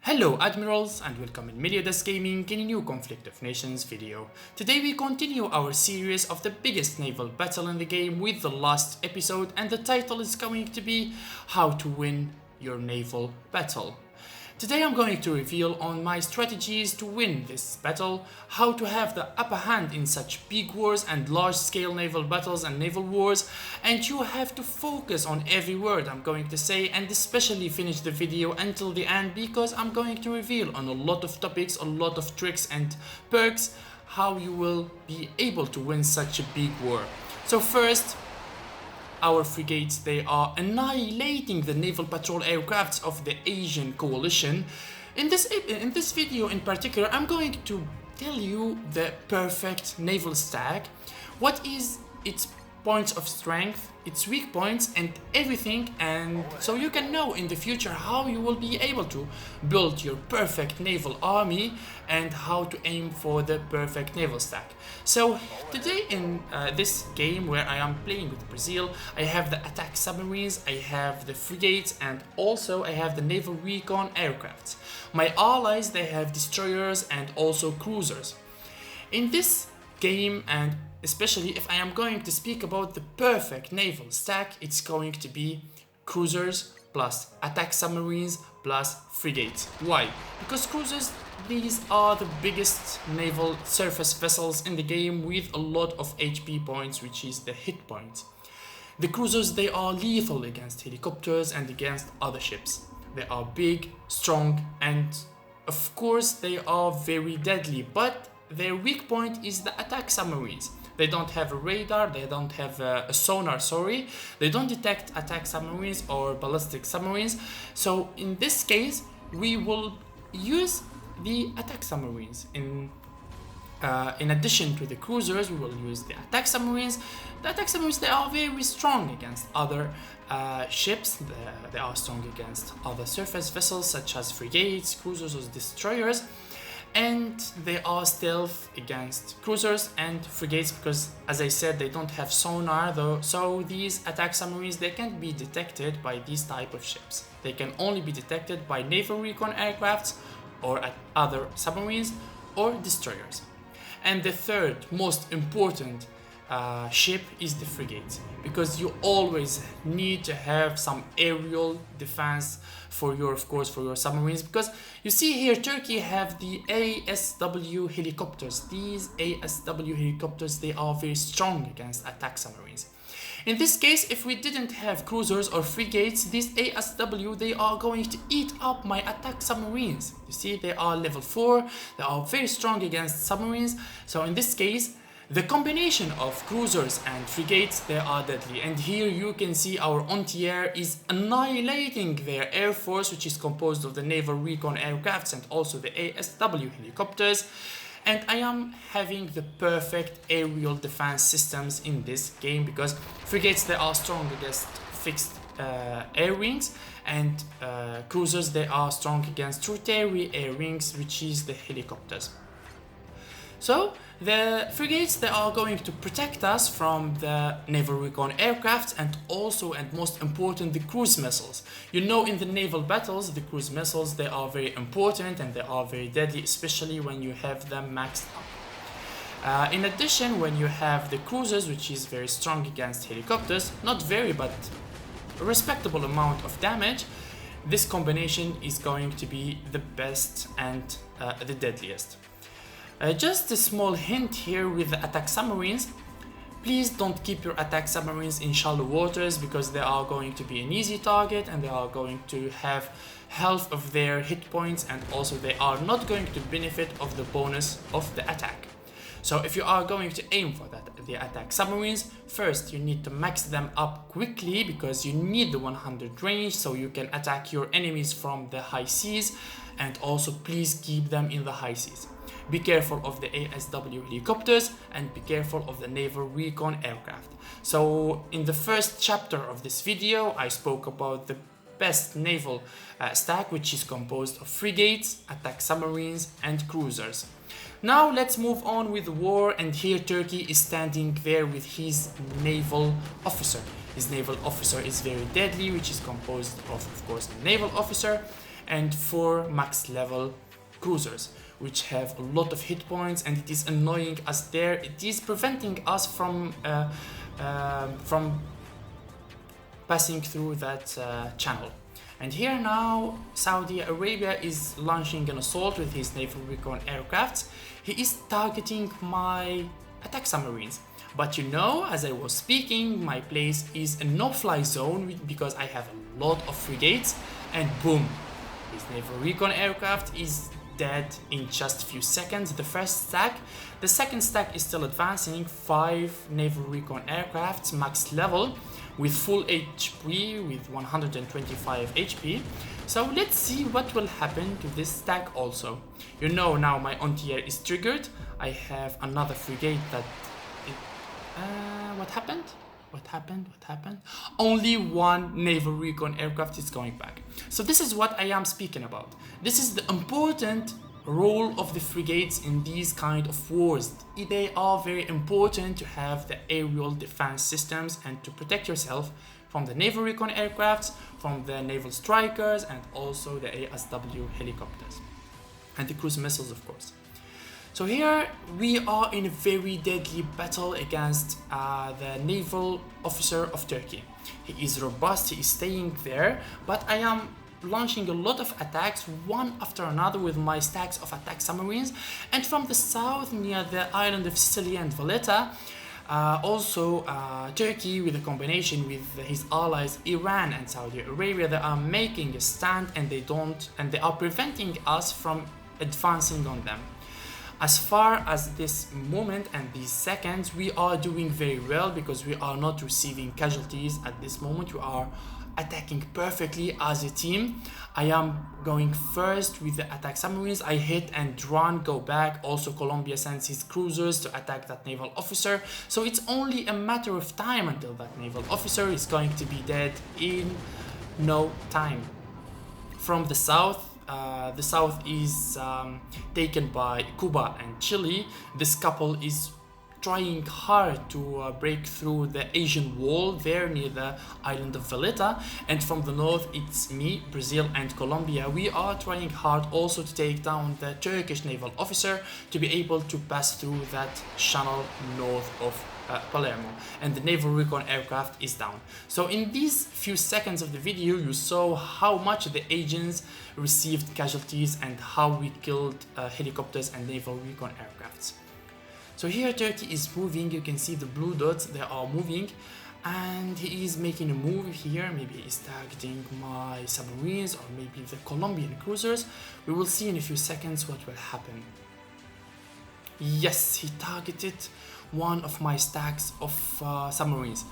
Hello Admirals and welcome in Melliodas Gaming in a new Conflict of Nations video. Today we continue our series of the biggest naval battle in the game with the last episode, and the title is going to be How to Win Your Naval Battle. Today I'm going to reveal on my strategies to win this battle, how to have the upper hand in such big wars and large scale naval battles and naval wars, and you have to focus on every word I'm going to say, and especially finish the video until the end because I'm going to reveal on a lot of topics, a lot of tricks and perks how you will be able to win such a big war. So first, our frigates, they are annihilating the naval patrol aircrafts of the Asian coalition. In this video in particular, I'm going to tell you the perfect naval stack, what is its points of strength, its weak points and everything, and so you can know in the future how you will be able to build your perfect naval army and how to aim for the perfect naval stack. So today in this game where I am playing with Brazil, I have the attack submarines, I have the frigates, and also I have the naval recon aircrafts. My allies, they have destroyers and also cruisers. In this game, and especially if I am going to speak about the perfect naval stack, it's going to be cruisers plus attack submarines plus frigates. Why? Because cruisers, these are the biggest naval surface vessels in the game with a lot of HP points, which is the hit points. The cruisers, they are lethal against helicopters and against other ships. They are big, strong, and of course they are very deadly, but their weak point is the attack submarines. They don't have a radar, they don't have a sonar, they don't detect attack submarines or ballistic submarines. So in this case, we will use the attack submarines. In addition to the cruisers, we will use the attack submarines. The attack submarines, they are very strong against other ships. They are strong against other surface vessels such as frigates, cruisers or destroyers. And they are stealth against cruisers and frigates because, as I said, they don't have sonar though. So these attack submarines, they can't be detected by these type of ships. They can only be detected by naval recon aircrafts or other submarines or destroyers. And the third most important ship is the frigate, because you always need to have some aerial defense for your, of course, for your submarines, because you see here Turkey have the ASW helicopters. These ASW helicopters, they are very strong against attack submarines. In this case, if we didn't have cruisers or frigates, these ASW, they are going to eat up my attack submarines. You see, they are level 4, they are very strong against submarines. So in this case, the combination of cruisers and frigates, they are deadly. And here you can see our anti-air is annihilating their air force, which is composed of the naval recon aircrafts and also the ASW helicopters. And I am having the perfect aerial defense systems in this game because frigates, they are strong against fixed air wings, and cruisers, they are strong against rotary air wings, which is the helicopters. So the frigates, they are going to protect us from the naval recon aircraft and also, and most important, the cruise missiles. You know, in the naval battles, the cruise missiles, they are very important and they are very deadly, especially when you have them maxed up. In addition, when you have the cruisers, which is very strong against helicopters, not very, but a respectable amount of damage, this combination is going to be the best and the deadliest. Just a small hint here with the attack submarines. Please don't keep your attack submarines in shallow waters because they are going to be an easy target and they are going to have half of their hit points, and also they are not going to benefit of the bonus of the attack. So if you are going to aim for the attack submarines, first you need to max them up quickly because you need the 100 range so you can attack your enemies from the high seas, and also please keep them in the high seas. Be careful of the ASW helicopters and be careful of the naval recon aircraft. So in the first chapter of this video, I spoke about the best naval stack, which is composed of frigates, attack submarines and cruisers. Now let's move on with the war, and here Turkey is standing there with his naval officer. His naval officer is very deadly, which is composed of course, the naval officer and 4 max level cruisers, which have a lot of hit points, and it is annoying us there. It is preventing us from passing through that channel. And here now Saudi Arabia is launching an assault with his naval recon aircrafts. He is targeting my attack submarines. But you know, as I was speaking, my place is a no-fly zone because I have a lot of frigates, and boom, his naval recon aircraft is dead in just a few seconds. The first stack. The second stack is still advancing, 5 naval recon aircrafts max level with full HP with 125 HP. So let's see what will happen to this stack also. You know, now my anti-air is triggered. I have another frigate that... what happened? What happened? Only 1 naval recon aircraft is going back. So this is what I am speaking about. This is the important role of the frigates in these kind of wars. They are very important to have the aerial defense systems and to protect yourself from the naval recon aircrafts, from the naval strikers, and also the ASW helicopters and the cruise missiles, of course. So here we are in a very deadly battle against the naval officer of Turkey. He is robust, he is staying there, but I am launching a lot of attacks one after another with my stacks of attack submarines. And from the south, near the island of Sicily and Valletta, also Turkey, with a combination with his allies Iran and Saudi Arabia, they are making a stand, and they are preventing us from advancing on them. As far as this moment and these seconds, we are doing very well because we are not receiving casualties at this moment. We are attacking perfectly as a team. I am going first with the attack submarines. I hit and run, go back. Also Colombia sends his cruisers to attack that naval officer. So it's only a matter of time until that naval officer is going to be dead in no time. From the south is taken by Cuba and Chile. This couple is trying hard to break through the Asian wall there near the island of Valletta, and from the north it's me, Brazil and Colombia. We are trying hard also to take down the Turkish naval officer to be able to pass through that channel north of Palermo, and the naval recon aircraft is down. So in these few seconds of the video you saw how much the agents received casualties and how we killed helicopters and naval recon aircrafts. So here Turkey is moving, you can see the blue dots, they are moving, and he is making a move here. Maybe he's targeting my submarines or maybe the Colombian cruisers. We will see in a few seconds what will happen. Yes, he targeted one of my stacks of submarines.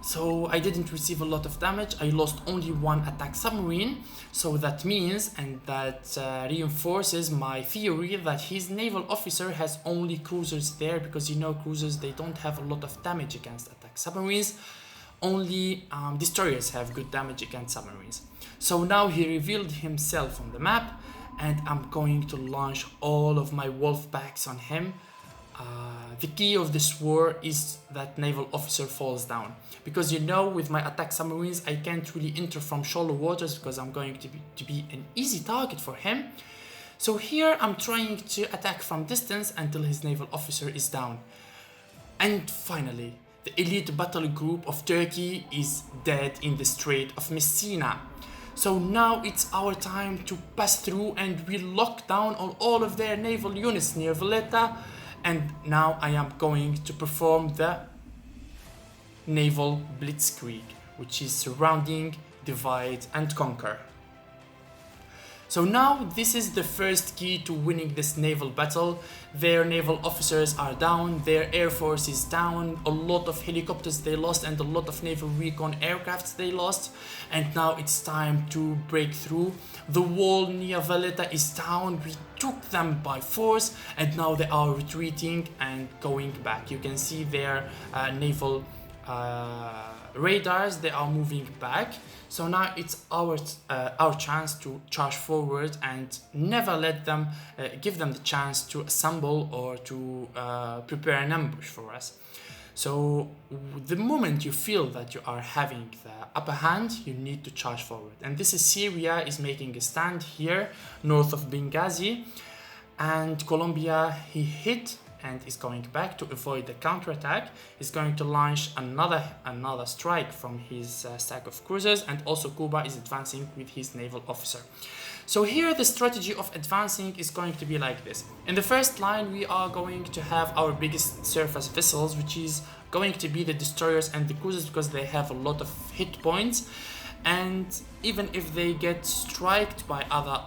So I didn't receive a lot of damage. I lost only 1 attack submarine. So that means, and that reinforces my theory, that his naval officer has only cruisers there, because you know cruisers, they don't have a lot of damage against attack submarines. Only destroyers have good damage against submarines. So now he revealed himself on the map, and I'm going to launch all of my wolf packs on him. The key of this war is that naval officer falls down, because you know with my attack submarines I can't really enter from shallow waters because I'm going to be an easy target for him. So here I'm trying to attack from distance until his naval officer is down. And finally, the elite battle group of Turkey is dead in the Strait of Messina. So now it's our time to pass through, and we lock down on all of their naval units near Valletta. And now I am going to perform the Naval Blitzkrieg, which is surrounding, divide and conquer. So now this is the first key to winning this naval battle. Their naval officers are down, their air force is down, a lot of helicopters they lost and a lot of naval recon aircrafts they lost. And now it's time to break through. The wall near Valletta is down, we took them by force, and now they are retreating and going back. You can see their naval radars, they are moving back. So now it's our chance to charge forward and never let them give them the chance to assemble or to prepare an ambush for us. So the moment you feel that you are having the upper hand, you need to charge forward. And this is Syria is making a stand here north of Benghazi, and Colombia he hit and is going back to avoid the counterattack. He's going to launch another strike from his stack of cruisers, and also Cuba is advancing with his naval officer. So here the strategy of advancing is going to be like this. In the first line we are going to have our biggest surface vessels, which is going to be the destroyers and the cruisers, because they have a lot of hit points, and even if they get struck by other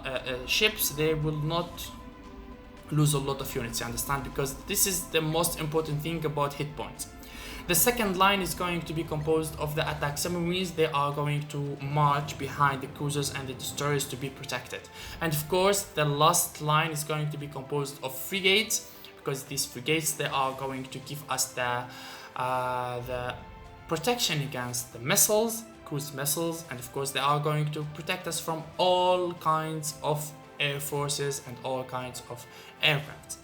ships, they will not lose a lot of units, you understand, because this is the most important thing about hit points. The second line is going to be composed of the attack submarines. They are going to march behind the cruisers and the destroyers to be protected. And of course the last line is going to be composed of frigates, because these frigates, they are going to give us the protection against the missiles, cruise missiles, and of course they are going to protect us from all kinds of air forces and all kinds of aircraft.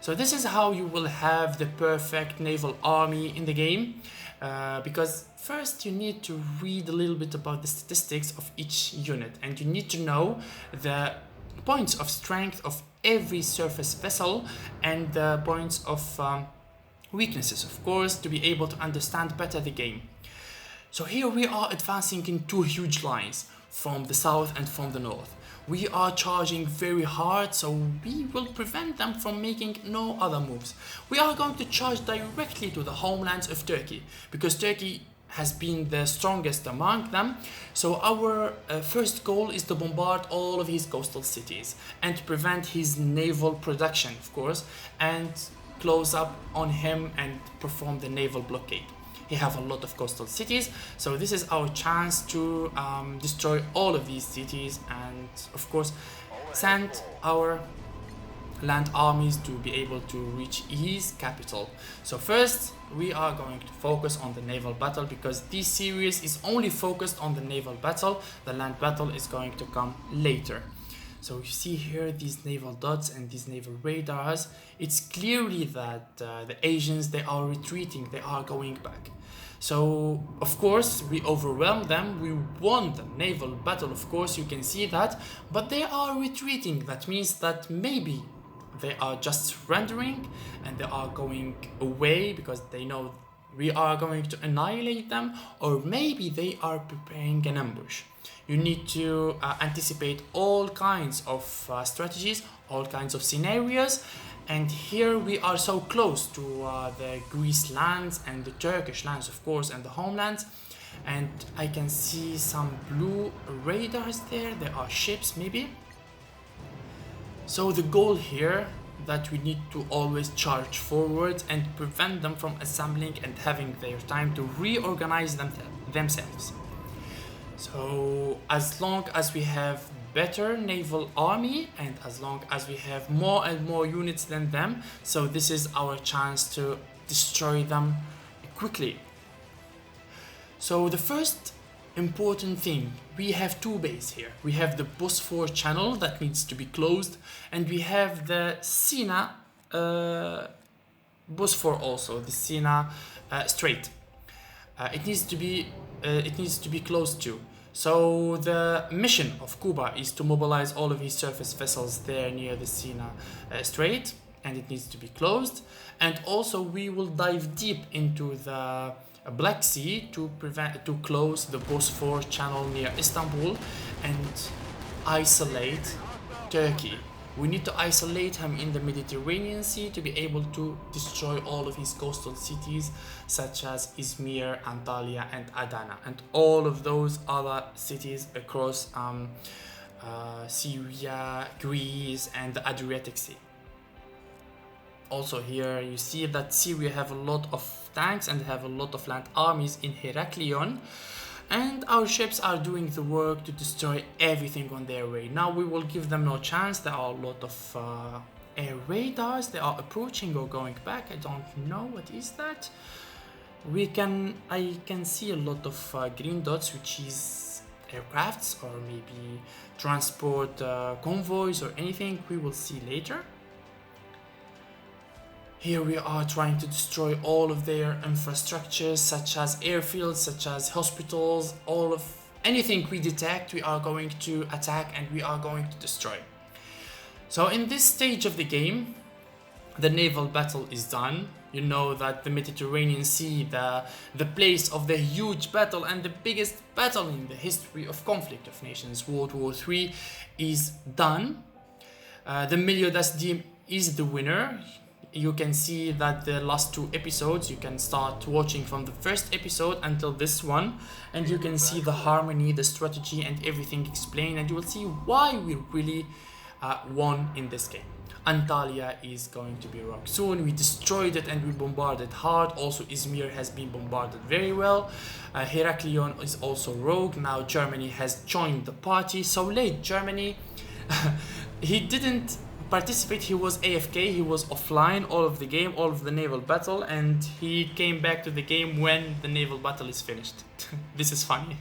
So this is how you will have the perfect naval army in the game, because first you need to read a little bit about the statistics of each unit, and you need to know the points of strength of every surface vessel and the points of weaknesses, of course, to be able to understand better the game. So here we are advancing in two huge lines from the south and from the north. We are charging very hard, so we will prevent them from making no other moves. We are going to charge directly to the homelands of Turkey, because Turkey has been the strongest among them. So our first goal is to bombard all of his coastal cities and to prevent his naval production, of course, and close up on him and perform the naval blockade. He have a lot of coastal cities, so this is our chance to destroy all of these cities and of course send our land armies to be able to reach his capital. So first we are going to focus on the naval battle, because this series is only focused on the naval battle. The land battle is going to come later. So you see here these naval dots and these naval radars. It's clearly that the Asians, they are retreating, they are going back. So of course we overwhelm them, we won the naval battle, of course you can see that, but they are retreating. That means that maybe they are just surrendering and they are going away because they know we are going to annihilate them, or maybe they are preparing an ambush. You need to anticipate all kinds of strategies, all kinds of scenarios, and here we are so close to the Greece lands and the Turkish lands, of course, and the homelands, and I can see some blue radars there. There are ships maybe. So the goal here that we need to always charge forward and prevent them from assembling and having their time to reorganize themselves. So as long as we have better naval army and as long as we have more and more units than them, so this is our chance to destroy them quickly. So the first important thing, we have two bases here. We have the Bosphorus channel that needs to be closed, and we have the Sina Bosphorus also, the Sina Strait. It needs to be closed too. So the mission of Cuba is to mobilize all of his surface vessels there near the Sina Strait, and it needs to be closed. And also we will dive deep into the Black Sea to close the Bosphorus channel near Istanbul and isolate Turkey. We need to isolate him in the Mediterranean Sea to be able to destroy all of his coastal cities such as Izmir, Antalya and Adana, and all of those other cities across Syria, Greece and the Adriatic Sea. Also here you see that Syria have a lot of tanks and have a lot of land armies in Heraklion, and our ships are doing the work to destroy everything on their way. Now we will give them no chance. There are a lot of air radars. They are approaching or going back. I don't know what is that. I can see a lot of green dots, which is aircrafts or maybe transport convoys or anything. We will see later. Here we are trying to destroy all of their infrastructures, such as airfields, such as hospitals, all of anything we detect, we are going to attack and we are going to destroy. So in this stage of the game, the naval battle is done. You know that the Mediterranean Sea, the place of the huge battle and the biggest battle in the history of conflict of nations, World War III, is done. The Melliodas is the winner. You can see that the last 2 episodes, you can start watching from the first episode until this one, and you can see the harmony, the strategy and everything explained, and you will see why we really won in this game. Antalya is going to be rocked soon. We destroyed it and we bombarded hard. Also Izmir has been bombarded very well. Heraklion is also rogue. Now Germany has joined the party. So late Germany. He didn't participate, he was AFK, he was offline all of the game, all of the naval battle, and he came back to the game when the naval battle is finished. This is funny.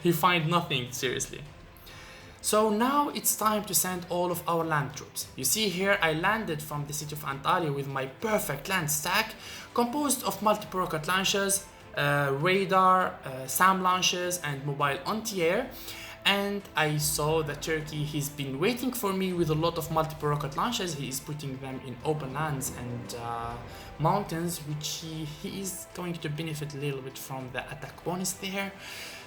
He find nothing, seriously. So now it's time to send all of our land troops. You see here I landed from the city of Antalya with my perfect land stack composed of multiple rocket launchers, radar, SAM launchers and mobile anti-air. And I saw that Turkey, he's been waiting for me with a lot of multiple rocket launchers. He is putting them in open lands and mountains, which he is going to benefit a little bit from the attack bonus there.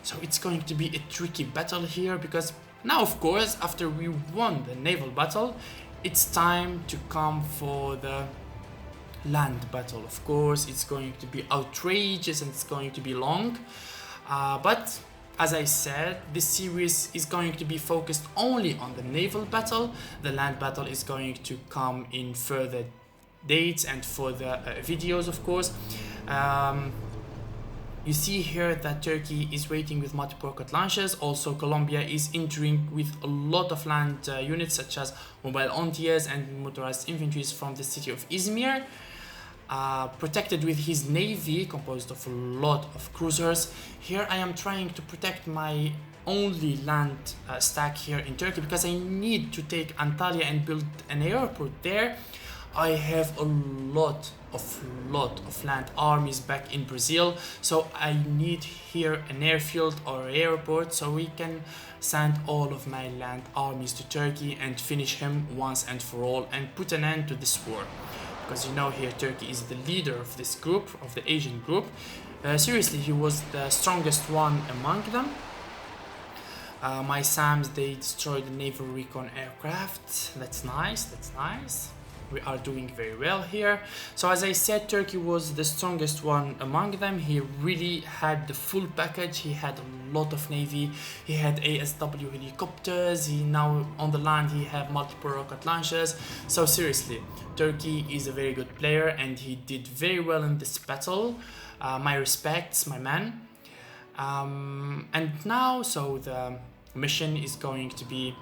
So it's going to be a tricky battle here, because now, of course, after we won the naval battle, it's time to come for the land battle. Of course, it's going to be outrageous and it's going to be long, but as I said, this series is going to be focused only on the naval battle. The land battle is going to come in further dates and further videos, of course. You see here that Turkey is waiting with multiple rocket launchers. Also, Colombia is entering with a lot of land units such as mobile anti-airs and motorized infantry from the city of Izmir. Protected with his navy composed of a lot of cruisers. Here I am trying to protect my only land stack here in Turkey, because I need to take Antalya and build an airport there. I have a lot of land armies back in Brazil, so I need here an airfield or airport so we can send all of my land armies to Turkey and finish him once and for all and put an end to this war. Because you know here Turkey is the leader of this group, of the Asian group. Seriously, he was the strongest one among them. My SAMs, they destroyed the naval recon aircraft. That's nice, that's nice. We are doing very well here. So as I said, Turkey was the strongest one among them. He really had the full package. He had a lot of navy. He had ASW helicopters. He now on the land he had multiple rocket launchers. So seriously, Turkey is a very good player and he did very well in this battle. My respects, my man. And now, so the mission is going to be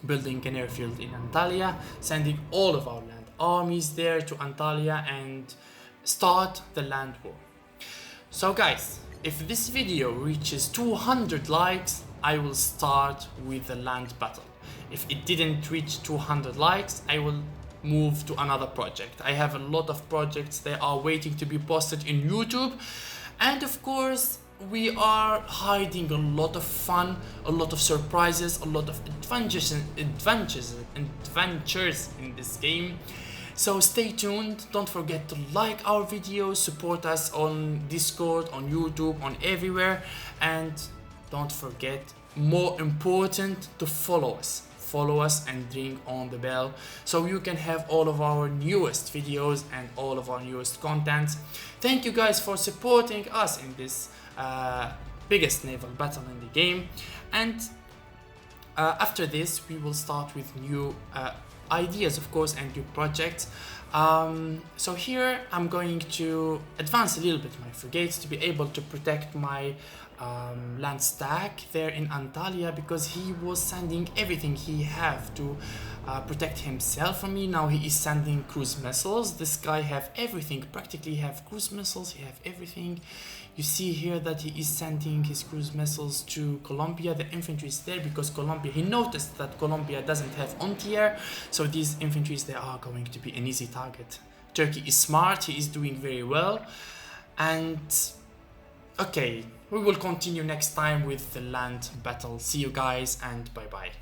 building an airfield in Antalya, sending all of our land armies there to Antalya and start the land war. So guys, if this video reaches 200 likes, I will start with the land battle. If it didn't reach 200 likes, I will move to another project. I have a lot of projects that are waiting to be posted in YouTube, and of course we are hiding a lot of fun, a lot of surprises, a lot of adventures in this game. So stay tuned, don't forget to like our videos, support us on Discord, on YouTube, on everywhere, and don't forget, more important, to follow us. Follow us and ring on the bell so you can have all of our newest videos and all of our newest content. Thank you guys for supporting us in this biggest naval battle in the game, and after this we will start with new ideas, of course, and new projects. So here I'm going to advance a little bit my frigates to be able to protect my land stack there in Antalya, because he was sending everything he have to protect himself from me. Now he is sending cruise missiles. This guy have everything, practically have cruise missiles, he have everything. You see here that he is sending his cruise missiles to Colombia. The infantry is there because Colombia, he noticed that Colombia doesn't have anti-air, so these infantries, they are going to be an easy target. Turkey is smart, he is doing very well. And okay, we will continue next time with the land battle. See you guys and bye bye.